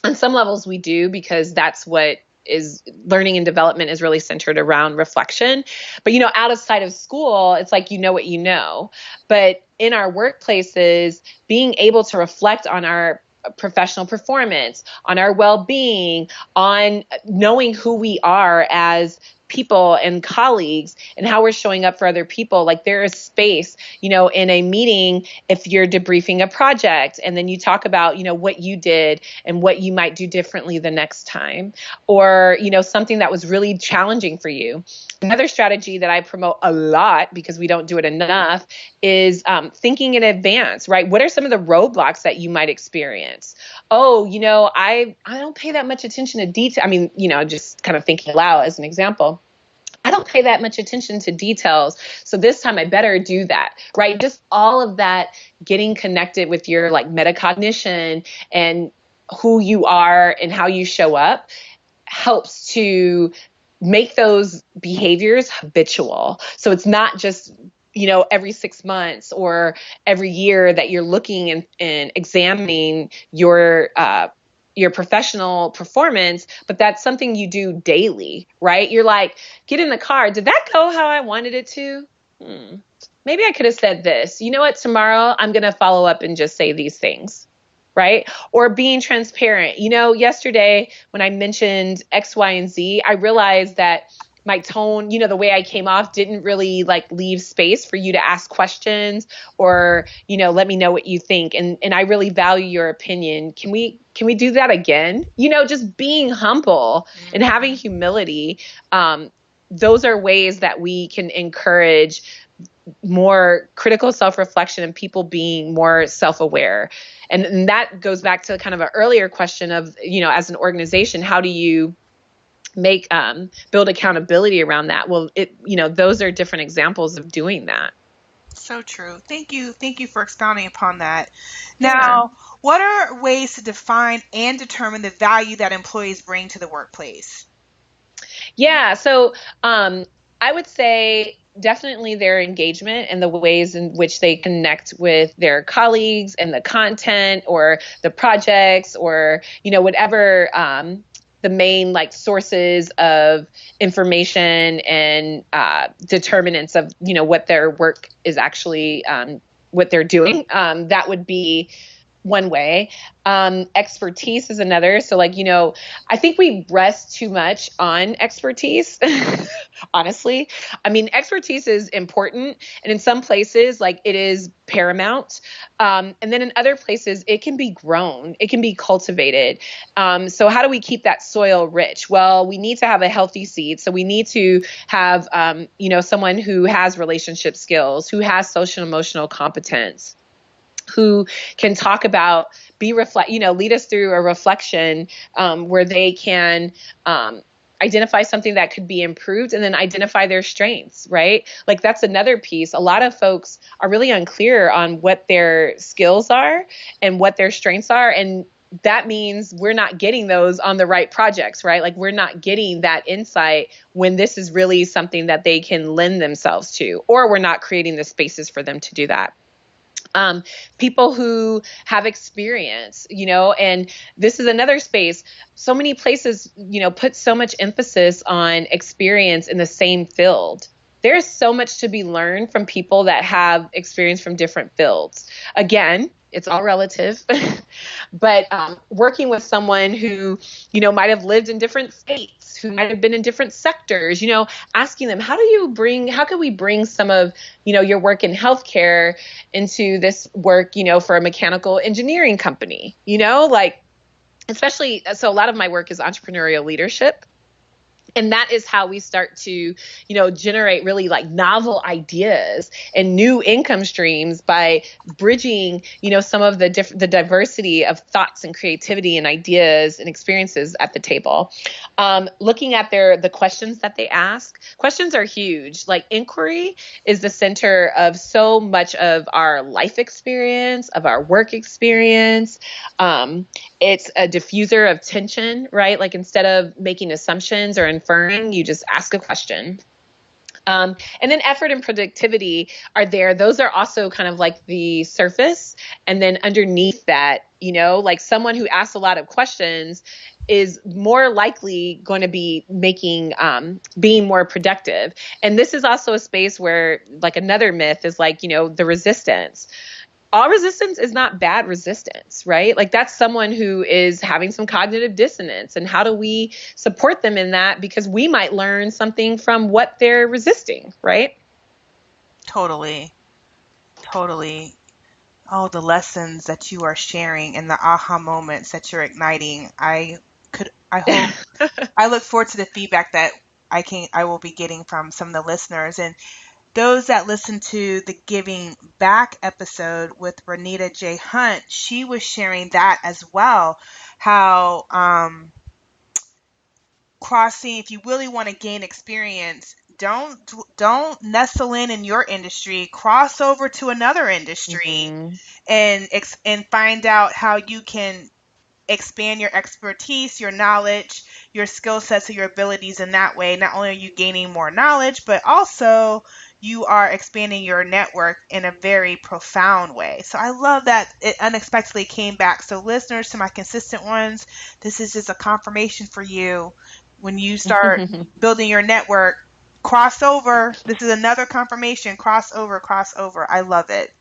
on some levels we do, because that's what is learning and development is really centered around reflection. But, out of sight of school, it's like, what you know. But in our workplaces, being able to reflect on our professional performance, on our well-being, on knowing who we are as people and colleagues and how we're showing up for other people. Like there is space, in a meeting, if you're debriefing a project and then you talk about, what you did and what you might do differently the next time, or, something that was really challenging for you. Another strategy that I promote a lot, because we don't do it enough, is thinking in advance, right? What are some of the roadblocks that you might experience? Oh, I don't pay that much attention to detail. I mean, just kind of thinking aloud as an example. I don't pay that much attention to details. So this time I better do that, right? Just all of that, getting connected with your metacognition and who you are and how you show up helps to make those behaviors habitual. So it's not just, every 6 months or every year that you're looking and examining your professional performance, but that's something you do daily, right? You're like, get in the car. Did that go how I wanted it to? Maybe I could have said this. You know what? Tomorrow I'm going to follow up and just say these things, right? Or being transparent. Yesterday when I mentioned X, Y, and Z, I realized that my tone, the way I came off didn't really leave space for you to ask questions or, let me know what you think. And I really value your opinion. Can we do that again? Just being humble and having humility. Those are ways that we can encourage more critical self-reflection and people being more self-aware. And that goes back to kind of an earlier question of, as an organization, how do you build accountability around that? Well, those are different examples of doing that. So true. Thank you for expounding upon that. Now, what are ways to define and determine the value that employees bring to the workplace? Yeah. So, I would say definitely their engagement and the ways in which they connect with their colleagues and the content or the projects or, whatever, the main sources of information and determinants of, what their work is actually, what they're doing. That would be one way. Expertise is another. So I think we rest too much on expertise, honestly. I mean, expertise is important. And in some places, it is paramount. And then in other places, it can be grown. It can be cultivated. So how do we keep that soil rich? Well, we need to have a healthy seed. So we need to have, someone who has relationship skills, who has social and emotional competence, who can talk about, lead us through a reflection where they can identify something that could be improved and then identify their strengths, right? That's another piece. A lot of folks are really unclear on what their skills are and what their strengths are. And that means we're not getting those on the right projects, right? Like we're not getting that insight when this is really something that they can lend themselves to, or we're not creating the spaces for them to do that. People who have experience, and this is another space. So many places, put so much emphasis on experience in the same field. There's so much to be learned from people that have experience from different fields. Again, it's all relative, but working with someone who, might have lived in different states, who might have been in different sectors, asking them, how can we bring some of, your work in healthcare into this work, for a mechanical engineering company, especially, so a lot of my work is entrepreneurial leadership. And that is how we start to, generate really like novel ideas and new income streams by bridging, some of the diversity of thoughts and creativity and ideas and experiences at the table. Looking at the questions that they ask. Questions are huge. Like inquiry is the center of so much of our life experience, of our work experience. It's a diffuser of tension, right? Like instead of making assumptions or inferring, you just ask a question. And then effort and productivity are there. Those are also kind of like the surface. And then underneath that, like someone who asks a lot of questions is more likely going to be being more productive. And this is also a space where like another myth is like, the resistance. All resistance is not bad resistance, right? Like that's someone who is having some cognitive dissonance. And how do we support them in that? Because we might learn something from what they're resisting, right? Totally. Oh, the lessons that you are sharing and the aha moments that you're igniting. I hope, I look forward to the feedback that I will be getting from some of the listeners. And those that listen to the Giving Back episode with Renita J. Hunt, she was sharing that as well, how crossing, if you really want to gain experience, don't nestle in your industry, cross over to another industry and find out how you can expand your expertise, your knowledge, your skill sets, and your abilities in that way. Not only are you gaining more knowledge, but also you are expanding your network in a very profound way. So I love that it unexpectedly came back. So listeners, to my consistent ones, this is just a confirmation for you. When you start building your network, cross over. This is another confirmation. Cross over. I love it.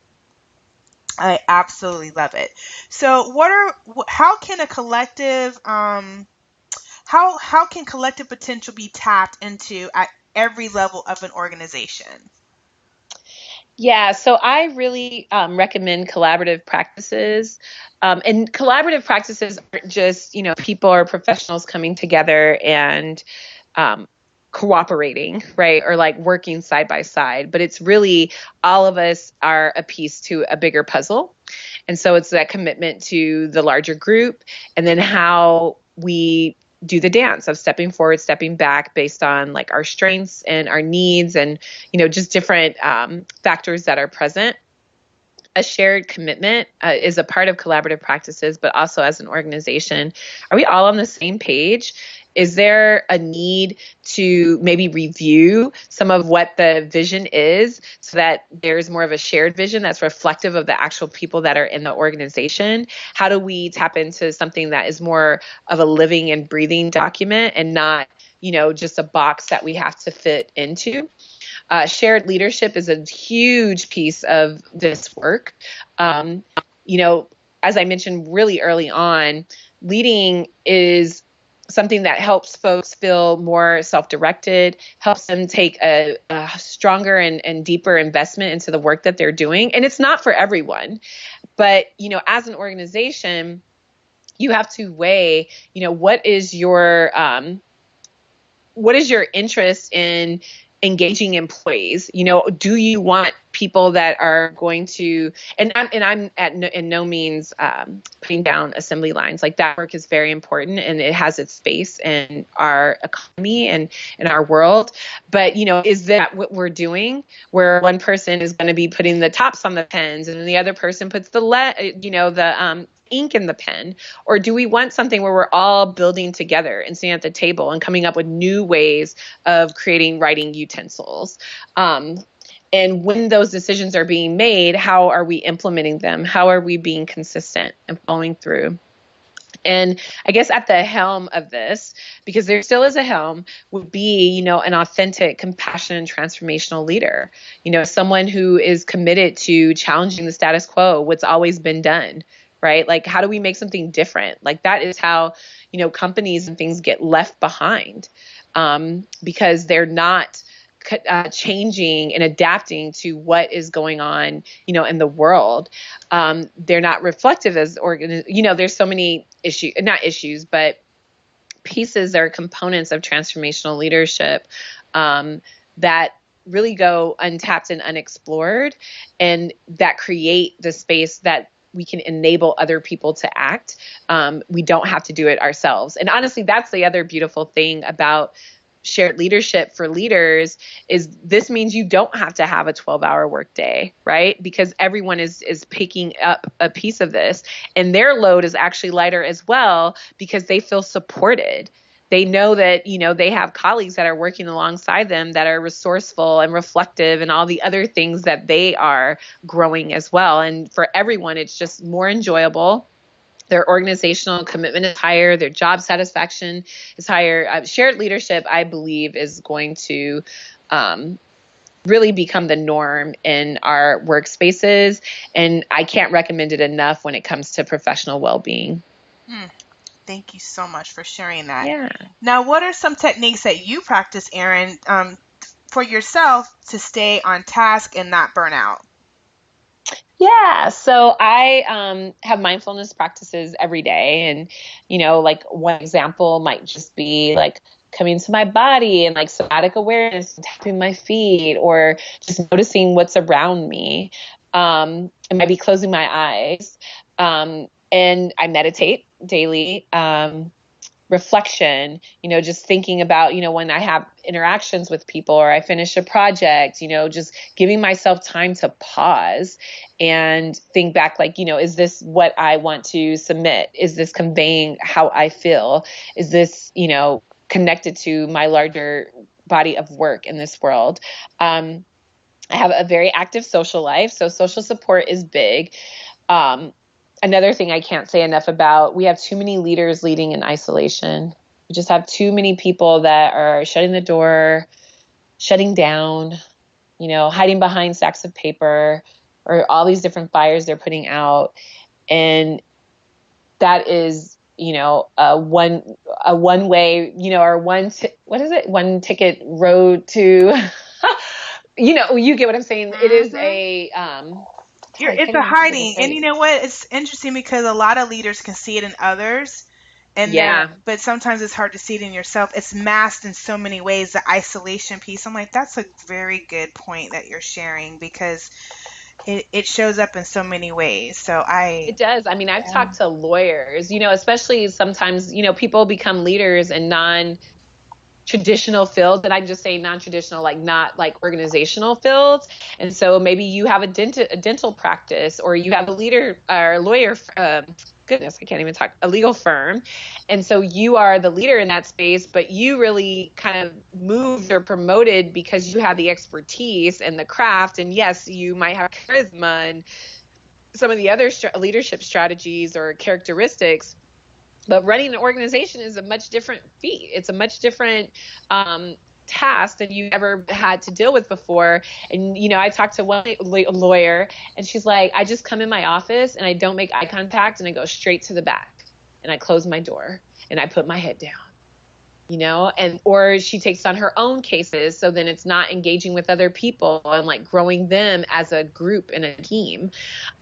I absolutely love it. So how can a collective, how can collective potential be tapped into at every level of an organization? Yeah, so I really recommend collaborative practices. And collaborative practices aren't just, people or professionals coming together and cooperating, right? Or like working side by side, but it's really all of us are a piece to a bigger puzzle. And so it's that commitment to the larger group and then how we do the dance of stepping forward, stepping back based on like our strengths and our needs and, just different factors that are present. A shared commitment is a part of collaborative practices, but also as an organization, are we all on the same page? Is there a need to maybe review some of what the vision is so that there's more of a shared vision that's reflective of the actual people that are in the organization? How do we tap into something that is more of a living and breathing document and not, just a box that we have to fit into? Shared leadership is a huge piece of this work. As I mentioned really early on, leading is something that helps folks feel more self-directed, helps them take a stronger and deeper investment into the work that they're doing. And it's not for everyone, but, as an organization, you have to weigh, what is your interest in engaging employees? Do you want people that are going to, and I'm in no means putting down assembly lines. Like that work is very important and it has its space in our economy and in our world. But, is that what we're doing where one person is going to be putting the tops on the pens and then the other person puts the ink in the pen? Or do we want something where we're all building together and sitting at the table and coming up with new ways of creating writing utensils? And when those decisions are being made, how are we implementing them? How are we being consistent and following through? And I guess at the helm of this, because there still is a helm, would be, an authentic, compassionate, and transformational leader. Someone who is committed to challenging the status quo, what's always been done, right? Like, how do we make something different? Like, that is how, companies and things get left behind, because they're not changing and adapting to what is going on, in the world. They're not reflective as there's so many but pieces or components of transformational leadership that really go untapped and unexplored, and that create the space that we can enable other people to act. We don't have to do it ourselves. And honestly, that's the other beautiful thing about shared leadership for leaders is this means you don't have to have a 12-hour workday, right? Because everyone is picking up a piece of this, and their load is actually lighter as well because they feel supported. They know that, they have colleagues that are working alongside them that are resourceful and reflective and all the other things that they are growing as well. And for everyone, it's just more enjoyable. Their organizational commitment is higher. Their job satisfaction is higher. Shared leadership, I believe, is going to really become the norm in our workspaces. And I can't recommend it enough when it comes to professional well-being. Thank you so much for sharing that. Yeah. Now, what are some techniques that you practice, Erin, for yourself to stay on task and not burn out? Yeah. So I have mindfulness practices every day. And, like one example might just be like coming to my body and like somatic awareness, and tapping my feet, or just noticing what's around me. I might be closing my eyes. And I meditate daily. Reflection, just thinking about, when I have interactions with people or I finish a project, just giving myself time to pause and think back, like, is this what I want to submit? Is this conveying how I feel? Is this, connected to my larger body of work in this world? I have a very active social life, so social support is big. Another thing I can't say enough about, we have too many leaders leading in isolation. We just have too many people that are shutting the door, shutting down, hiding behind stacks of paper or all these different fires they're putting out. And that is, a one way, or one ticket road to, you get what I'm saying? It is it's a hiding. And you know what? It's interesting because a lot of leaders can see it in others. But sometimes it's hard to see it in yourself. It's masked in so many ways, the isolation piece. I'm like, that's a very good point that you're sharing, because it shows up in so many ways. It does. I mean, I've talked to lawyers, especially sometimes, people become leaders in non-traditional fields, and I'm just saying non-traditional, like not like organizational fields. And so maybe you have a dental practice, or you have a leader or a lawyer, a legal firm. And so you are the leader in that space, but you really kind of moved or promoted because you have the expertise and the craft. And yes, you might have charisma and some of the other leadership strategies or characteristics. But running an organization is a much different feat. It's a much different task than you ever had to deal with before. And, I talked to one lawyer, and she's like, I just come in my office and I don't make eye contact, and I go straight to the back and I close my door and I put my head down, or she takes on her own cases. So then it's not engaging with other people and like growing them as a group and a team.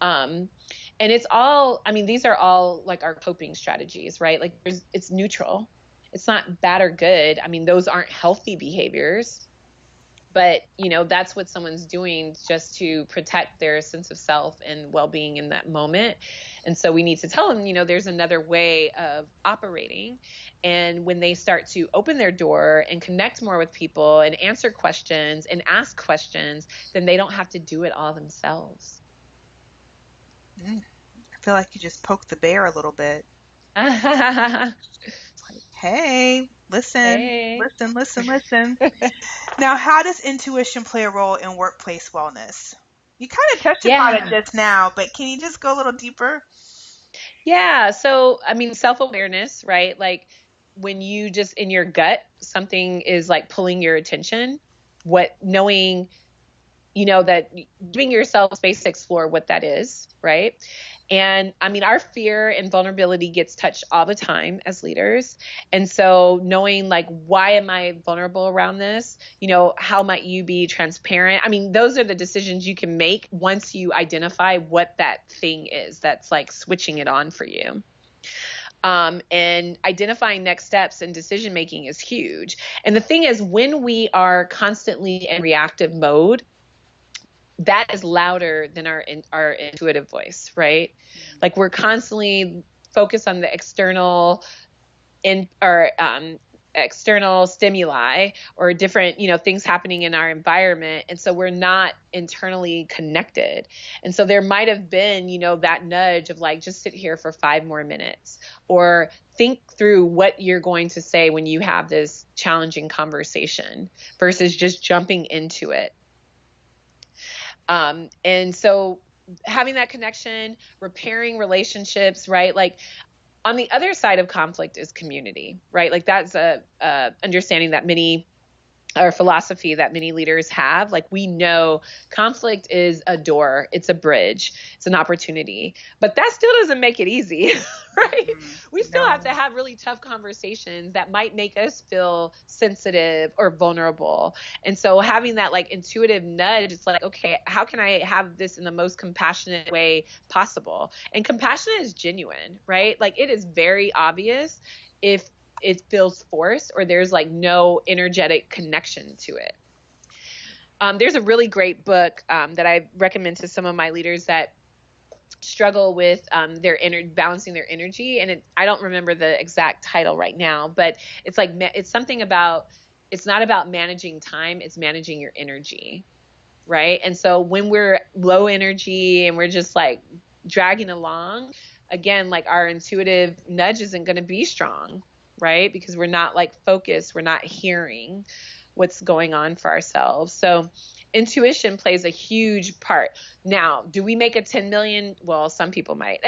And it's all, these are all like our coping strategies, right? Like it's neutral. It's not bad or good. Those aren't healthy behaviors, but that's what someone's doing just to protect their sense of self and well-being in that moment. And so we need to tell them, there's another way of operating. And when they start to open their door and connect more with people and answer questions and ask questions, then they don't have to do it all themselves. I feel like you just poked the bear a little bit. Hey, listen, Hey. listen, listen, listen. Now, how does intuition play a role in workplace wellness? You kind of touched upon it Yeah. just now, but can you just go a little deeper? Yeah. So, I mean, self-awareness, right? Like when you just in your gut, something is like pulling your attention, knowing, that giving yourself space to explore what that is, right? And I mean, our fear and vulnerability gets touched all the time as leaders. And so knowing like, why am I vulnerable around this? How might you be transparent? I mean, those are the decisions you can make once you identify what that thing is that's like switching it on for you. And identifying next steps and decision making is huge. And the thing is, when we are constantly in reactive mode, that is louder than our intuitive voice, right? Like we're constantly focused on the external external stimuli or different, things happening in our environment. And so we're not internally connected. And so there might have been, that nudge of like, just sit here for 5 more minutes or think through what you're going to say when you have this challenging conversation versus just jumping into it. And so having that connection, repairing relationships, right? Like on the other side of conflict is community, right? Like that's a understanding that or philosophy that many leaders have. Like we know conflict is a door, it's a bridge, it's an opportunity, but that still doesn't make it easy, right? We still have to have really tough conversations that might make us feel sensitive or vulnerable. And so having that like intuitive nudge, it's like, okay, how can I have this in the most compassionate way possible? And compassion is genuine, right? Like it is very obvious if it feels forced or there's like no energetic connection to it. There's a really great book that I recommend to some of my leaders that struggle with balancing their energy. And I don't remember the exact title right now, but it's like, it's something about, it's not about managing time, it's managing your energy, right? And so when we're low energy and we're just like dragging along, again, like our intuitive nudge isn't going to be strong, right? Because we're not like focused, we're not hearing what's going on for ourselves. So intuition plays a huge part. Now, do we make a $10 million? Well, some people might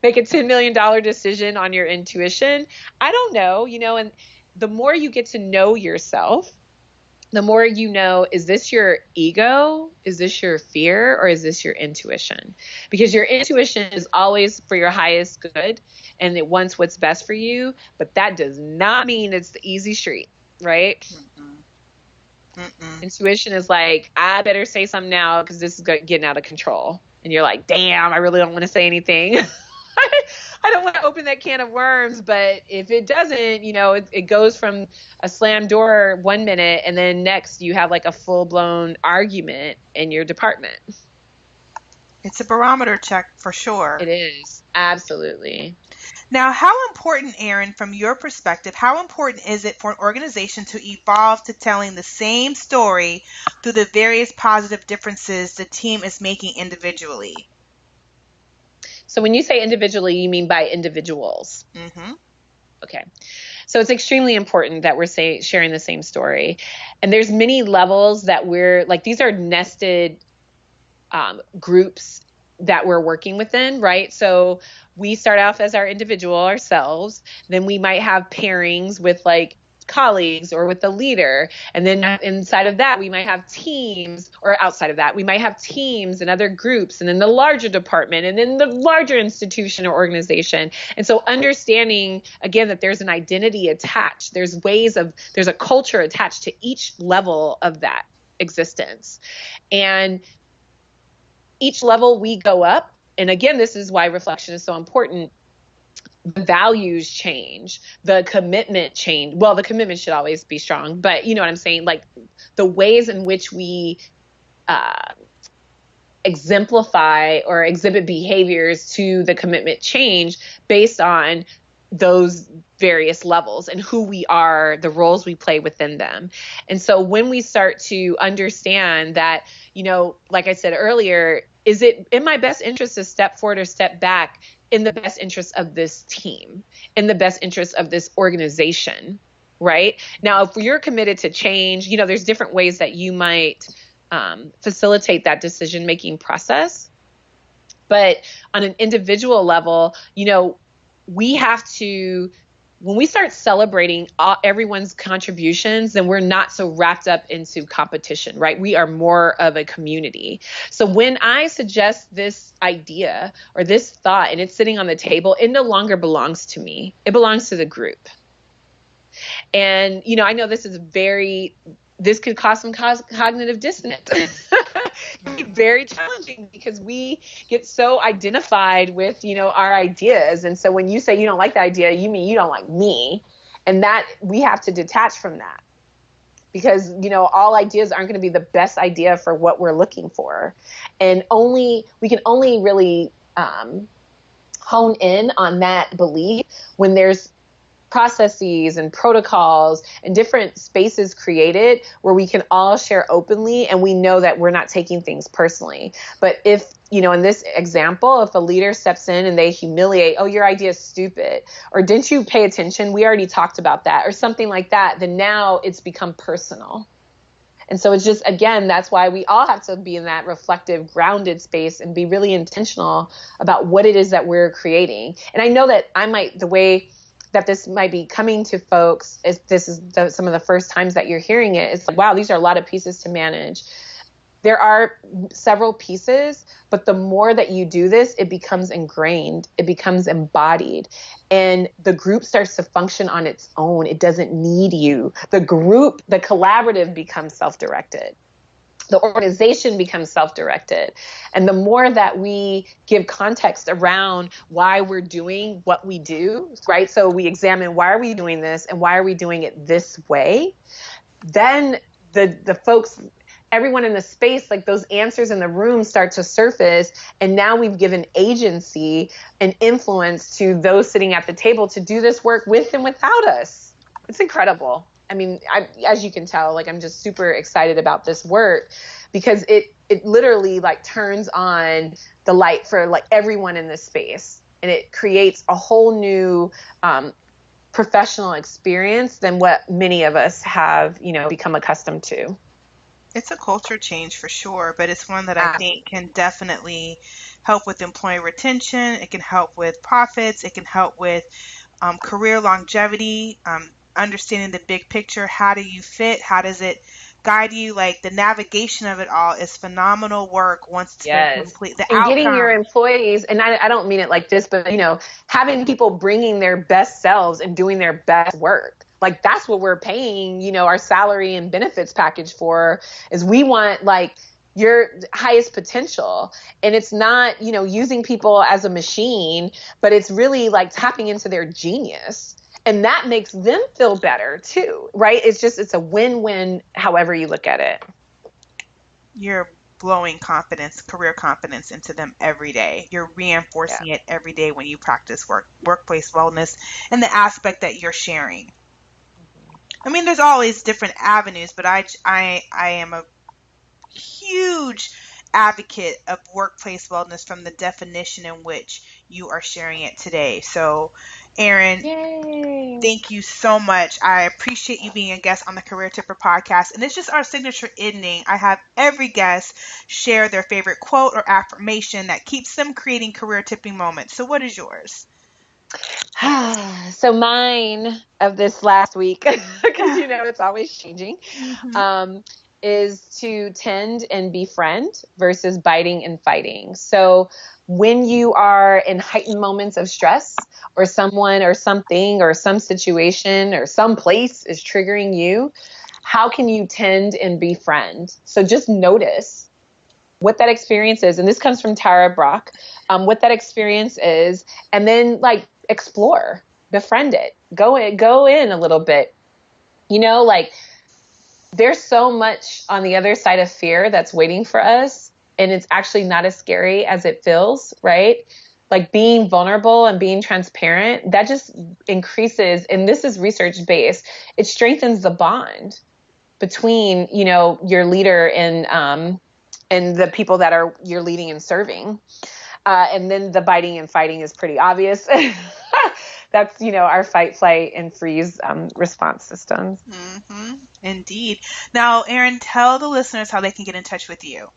make a $10 million decision on your intuition. I don't know, and the more you get to know yourself, the more you know, is this your ego? Is this your fear? Or is this your intuition? Because your intuition is always for your highest good and it wants what's best for you. But that does not mean it's the easy street, right? Intuition is like, I better say something now because this is getting out of control. And you're like, damn, I really don't want to say anything. I don't want to open that can of worms, but if it doesn't, it goes from a slam door 1 minute and then next you have like a full-blown argument in your department. It's a barometer check for sure. It is. Absolutely. Now, how important, Erin, from your perspective, how important is it for an organization to evolve to telling the same story through the various positive differences the team is making individually? So when you say individually, you mean by individuals? Mm-hmm. Okay. So it's extremely important that we're sharing the same story. And there's many levels that we're like, these are nested groups that we're working within, right? So we start off as our individual ourselves. Then we might have pairings with like colleagues or with the leader. And then inside of that, we might have teams, or outside of that, we might have teams and other groups, and then the larger department, and then the larger institution or organization. And so understanding, again, that there's an identity attached, there's a culture attached to each level of that existence. And each level we go up, and again, this is why reflection is so important. The values change, the commitment change. Well, the commitment should always be strong, but you know what I'm saying? Like the ways in which we exemplify or exhibit behaviors to the commitment change based on those various levels and who we are, the roles we play within them. And so when we start to understand that, like I said earlier, is it in my best interest to step forward or step back in the best interest of this team, in the best interest of this organization, right? Now, if you're committed to change, there's different ways that you might facilitate that decision-making process. But on an individual level, we have to, when we start celebrating everyone's contributions, then we're not so wrapped up into competition, right? We are more of a community. So when I suggest this idea or this thought and it's sitting on the table, it no longer belongs to me. It belongs to the group. And, I know this could cause some cognitive dissonance. It can be very challenging because we get so identified with, our ideas. And so when you say you don't like the idea, you mean you don't like me. And that we have to detach from that because, all ideas aren't going to be the best idea for what we're looking for. And we can only really hone in on that belief when there's processes and protocols and different spaces created where we can all share openly and we know that we're not taking things personally. But if, in this example, if a leader steps in and they humiliate, oh, your idea is stupid, or didn't you pay attention? We already talked about that, or something like that, then now it's become personal. And so it's just, again, that's why we all have to be in that reflective, grounded space and be really intentional about what it is that we're creating. And I know that the way that this might be coming to folks, is this is some of the first times that you're hearing it, it's like, wow, these are a lot of pieces to manage. There are several pieces, but the more that you do this, it becomes ingrained, it becomes embodied, and the group starts to function on its own. It doesn't need you. The collaborative becomes self-directed. The organization becomes self-directed. And the more that we give context around why we're doing what we do, right? So we examine, why are we doing this and why are we doing it this way? Then the folks, everyone in the space, like those answers in the room start to surface. And now we've given agency and influence to those sitting at the table to do this work with and without us. It's incredible. I mean, as you can tell, I'm just super excited about this work because it literally turns on the light for everyone in this space, and it creates a whole new professional experience than what many of us have, become accustomed to. It's a culture change for sure, but it's one that I think can definitely help with employee retention. It can help with profits. It can help with career longevity. Understanding the big picture. How do you fit? How does it guide you? The navigation of it all is phenomenal work once it's been complete. The outcome. Getting your employees, and I don't mean it like this, but having people bringing their best selves and doing their best work. That's what we're paying, our salary and benefits package for, is we want your highest potential. And it's not, using people as a machine, but it's really tapping into their genius. And that makes them feel better too, right? It's a win-win, however you look at it. You're blowing confidence, career confidence into them every day. You're reinforcing it every day when you practice workplace wellness and the aspect that you're sharing. I mean, there's always different avenues, but I am a huge advocate of workplace wellness from the definition in which you are sharing it today. So, Erin, thank you so much. I appreciate you being a guest on the Career Tipper podcast. And it's just our signature ending. I have every guest share their favorite quote or affirmation that keeps them creating career tipping moments. So what is yours? So mine of this last week, because it's always changing, is to tend and befriend versus biting and fighting. So when you are in heightened moments of stress, or someone or something or some situation or some place is triggering you, how can you tend and befriend? So just notice what that experience is. And this comes from Tara Brach, what that experience is, and then explore, befriend it, go in a little bit. There's so much on the other side of fear that's waiting for us, and it's actually not as scary as it feels, right? Being vulnerable and being transparent, that just increases, and this is research-based, it strengthens the bond between, your leader and the people that you're leading and serving. And then the biting and fighting is pretty obvious. That's, our fight, flight, and freeze response systems. Mm-hmm. Indeed. Now, Erin, tell the listeners how they can get in touch with you.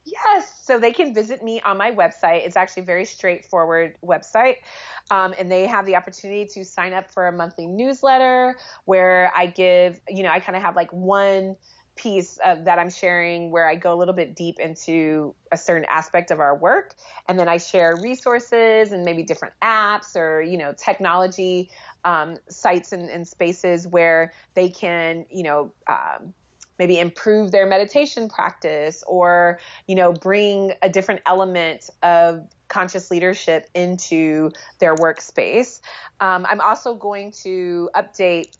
Yes. So they can visit me on my website. It's actually a very straightforward website. And they have the opportunity to sign up for a monthly newsletter where I give, I kind of have like one piece that I'm sharing where I go a little bit deep into a certain aspect of our work. And then I share resources and maybe different apps or, technology sites and spaces where they can, maybe improve their meditation practice or, bring a different element of conscious leadership into their workspace. I'm also going to update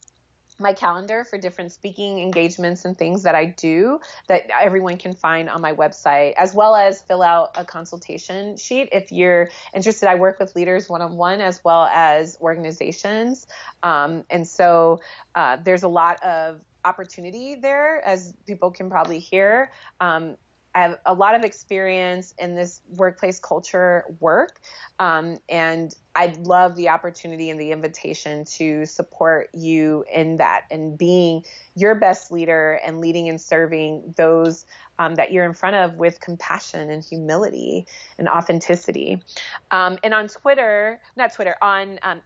my calendar for different speaking engagements and things that I do that everyone can find on my website, as well as fill out a consultation sheet if you're interested. I work with leaders one-on-one as well as organizations. And so there's a lot of opportunity there, as people can probably hear. I have a lot of experience in this workplace culture work, and I'd love the opportunity and the invitation to support you in that and being your best leader and leading and serving those that you're in front of with compassion and humility and authenticity. And on on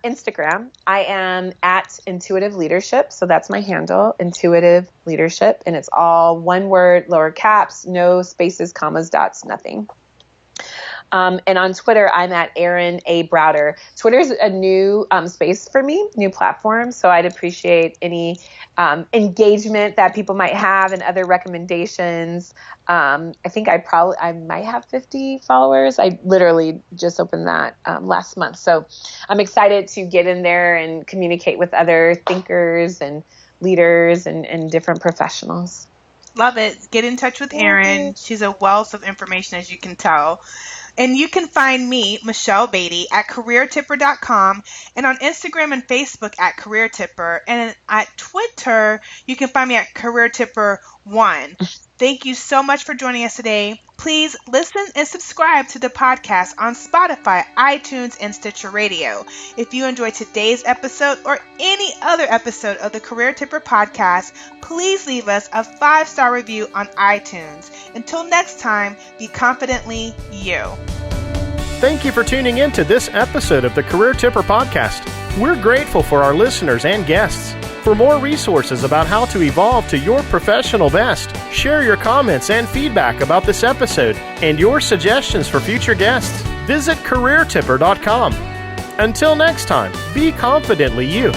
Instagram, I am at Intuitive Leadership. So that's my handle, Intuitive Leadership. And it's all one word, lower caps, no spaces, commas, dots, nothing. And on Twitter, I'm at Erin A. Browder. Twitter's a new space for me, new platform. So I'd appreciate any engagement that people might have and other recommendations. I think I might have 50 followers. I literally just opened that last month. So I'm excited to get in there and communicate with other thinkers and leaders and different professionals. Love it. Get in touch with Erin. She's a wealth of information, as you can tell. And you can find me, Michelle Beatty, at careertipper.com and on Instagram and Facebook at Career Tipper. And at Twitter, you can find me at CareerTipper1. Thank you so much for joining us today. Please listen and subscribe to the podcast on Spotify, iTunes, and Stitcher Radio. If you enjoyed today's episode or any other episode of the Career Tipper podcast, please leave us a 5-star review on iTunes. Until next time, be confidently you. Thank you for tuning in to this episode of the Career Tipper podcast. We're grateful for our listeners and guests. For more resources about how to evolve to your professional best, share your comments and feedback about this episode and your suggestions for future guests, visit careertipper.com. Until next time, be confidently you.